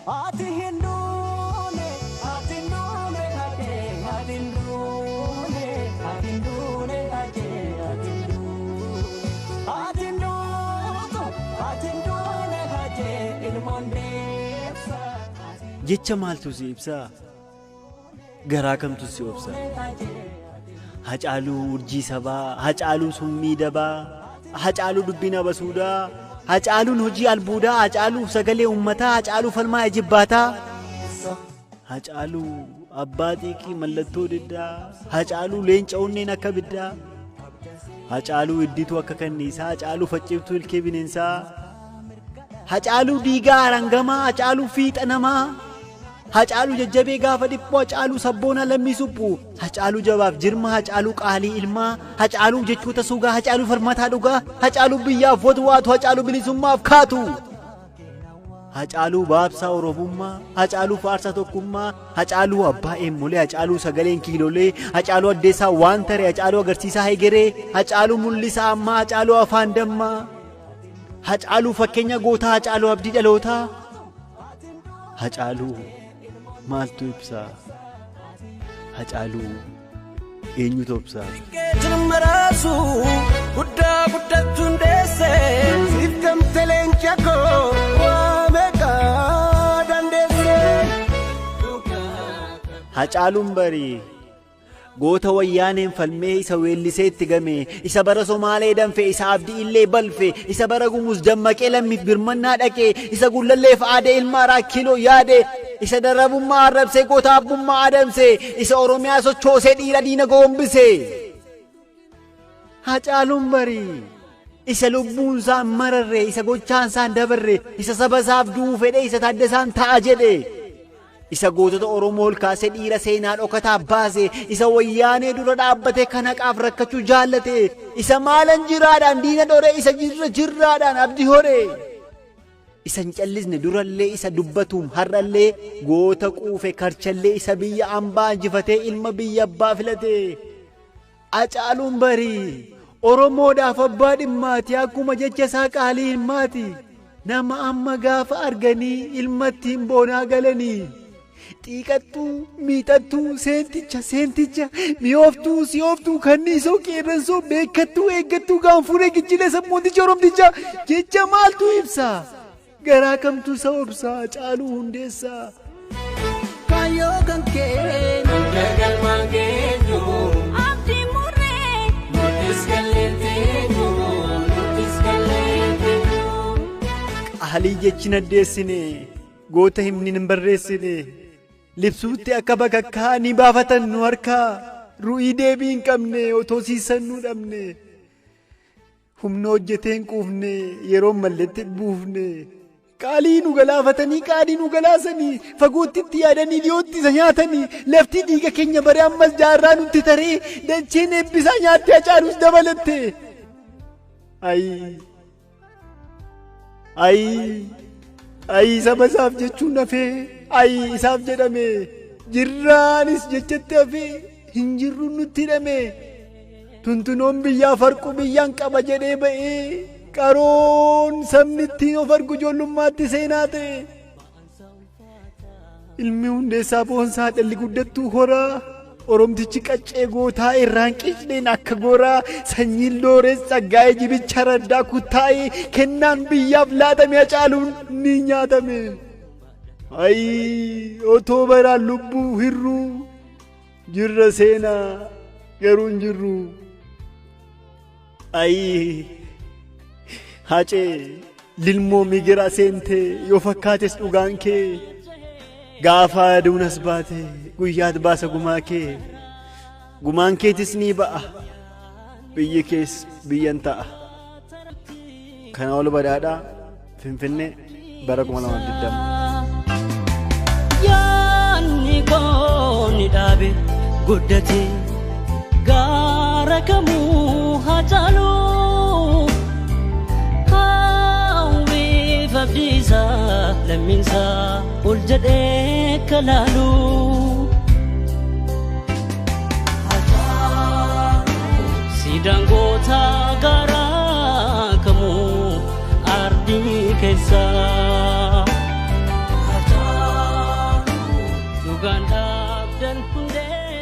ati hindune ake ati hindune ake ati hindune ake ilmondeessa jecha maaltu si ibsa garaa kamtu si obsa hacaaluu urjii sabaa hacaaluu summii dabaa hacaaluu dubbina basuudaa hacaaluun hojii albuudaa hacaaluu sagalee ummataa hacaaluu falmaa ejibbaataa hacaaluu abbaa xiiqii mallattoo diddaa hacaaluu leenca onneen akka biddaa hacaaluu iddituu akka kanniisaa hacaaluu facciftuu ilkee bineensaa hacaaluu diigaa arangamaa hacaaluu fiixa namaa hacaaluu jajjabee gaafa dhiphoo hacaaluu sabboona lammii suphuu hacaaluu jabaaf jirma hacaaluu qaalii ilmaa hacaaluu jechoota sugaa hacaaluu falmataa dhugaa hacaaluu biyyaaf watwaatu hacaaluu bilisummaaf kaatu hacaaluu baabsaa oromummaa hacaaluu faarsa tokkummaa hacaaluu abbaa eemmolee hacaaluu sagaleen kiilolee hacaaluu addeessaa waan tare hacaaluu agarsiisaa hegeree hacaaluu mul'isaa ammaa hacaaluu afaan dammaa hacaaluu fakkeenya gootaa hacaaluu abdii dhalootaa hacaaluu maaltu ibsaa hacaaluu eenyutu obsaa Tumarasu guddaa guddattu hundeesse siiftamte leenca koo waameka dandeesse hacaaluun barii goota wayyaaneen falmee isa weellisee itti game isa bara somaalee danfe isa abdii illee balfe isa bara gumus dammaqee lammiif birmannaa dhaqee isa gullalleef aadee ilmaa raakiloo yaade isa darabummaa arrabsee goota abbummaa adamse isa oromiyaa sochoosee dhiira diina goombise hacaaluun barii isa lubbuunsaa mararre isa gochaansaan dabarre isa sabasaaf du'uu fedhe isa taaddasaan ta'a jedhe isa gootota oromoo ol kaasee dhiira seenaa dhokataa baase isa wayyaanee dura dhaabbate kan haqaaf rakkachuu jaallate isa maalan jiraadhaan diina dhore isa jirraadhaan abdii hore isa hin callisne durallee isa dubbatuum har'allee goota quufe karchallee isa biyya ambaa injifatee ilma biyya abbaa filate hacaaluun barii oromoodhaaf abbaa dhimmaati akkuma jecha isaa qaalii ilmaati nama amma gaafa arganii ilmattiin boonaa galanii xiiqattuu miixattuu seenticha mi'ooftuu si'ooftuu kanniisoo qeerransoo beekattuu eeggattuu gaanfuuree gijjilee sammuuticha oromticha jecha maaltu ibsaa garaa kamtu isa obsaa hacaaluu hundeessaa kaayoo kan kee galmaan keenyu abdii murree nutis galleenteenyu qaalii jechi naddeessine goota himni hin barreessine libsuutti akka bakakkaa ni baafatan nu harkaa ru'ii deebii hin qabne otoo siisan nu dhabne humna hojjetee hin quufne yeroo malletti buufne qaalii nu galaafatanii qaalii nu galaasanii fagootti itti yaadanii dhiyootti isa nyaatanii lafti dhiiga keenya bare ammas jaarraa nutti taree dacheen eebbisaa nyaattee hacaaluus dabalatte ay saba isaaf jechuun hafee ay isaaf jedhame jirraanis jechatti hafee hin jirruun nutti hidhame tuntunoon biyyaa farqu biyyaan qaba jedhee ba'ee qaroon sabni ittiin of argu ijoollummaatti seenaa ta'e ilmi hundeessaa boonsaa dhalli guddattuu horaa oromtichi qaccee gootaa irraan qicneen akka goraa sanyiin loorees saggaa'ee jibicha raddaa kuttaa'ee kennaan biyyaaf laatame hacaaluun ni nyaatame otoo baraan lubbuu hirruu jirra seenaa garuu hin jirru hacee lilmoo migira seentee yoo fakkaates dhugaan kee gaafa aduunas baate guyyaat baasa gumaa kee gumaan keetis ni ba'a biyyi kees biyyan ta'a kana ol badhaadhaa Finfinnee bara 2020 yaanni kooni dhaabe guddate gaara kamuu hacaaluu hawwiif abdiisaa lammiinsaa ol jedhee kalaaluu siidaan goota gaara kamuu ardii keessaa dhugaan dhaabdan hundee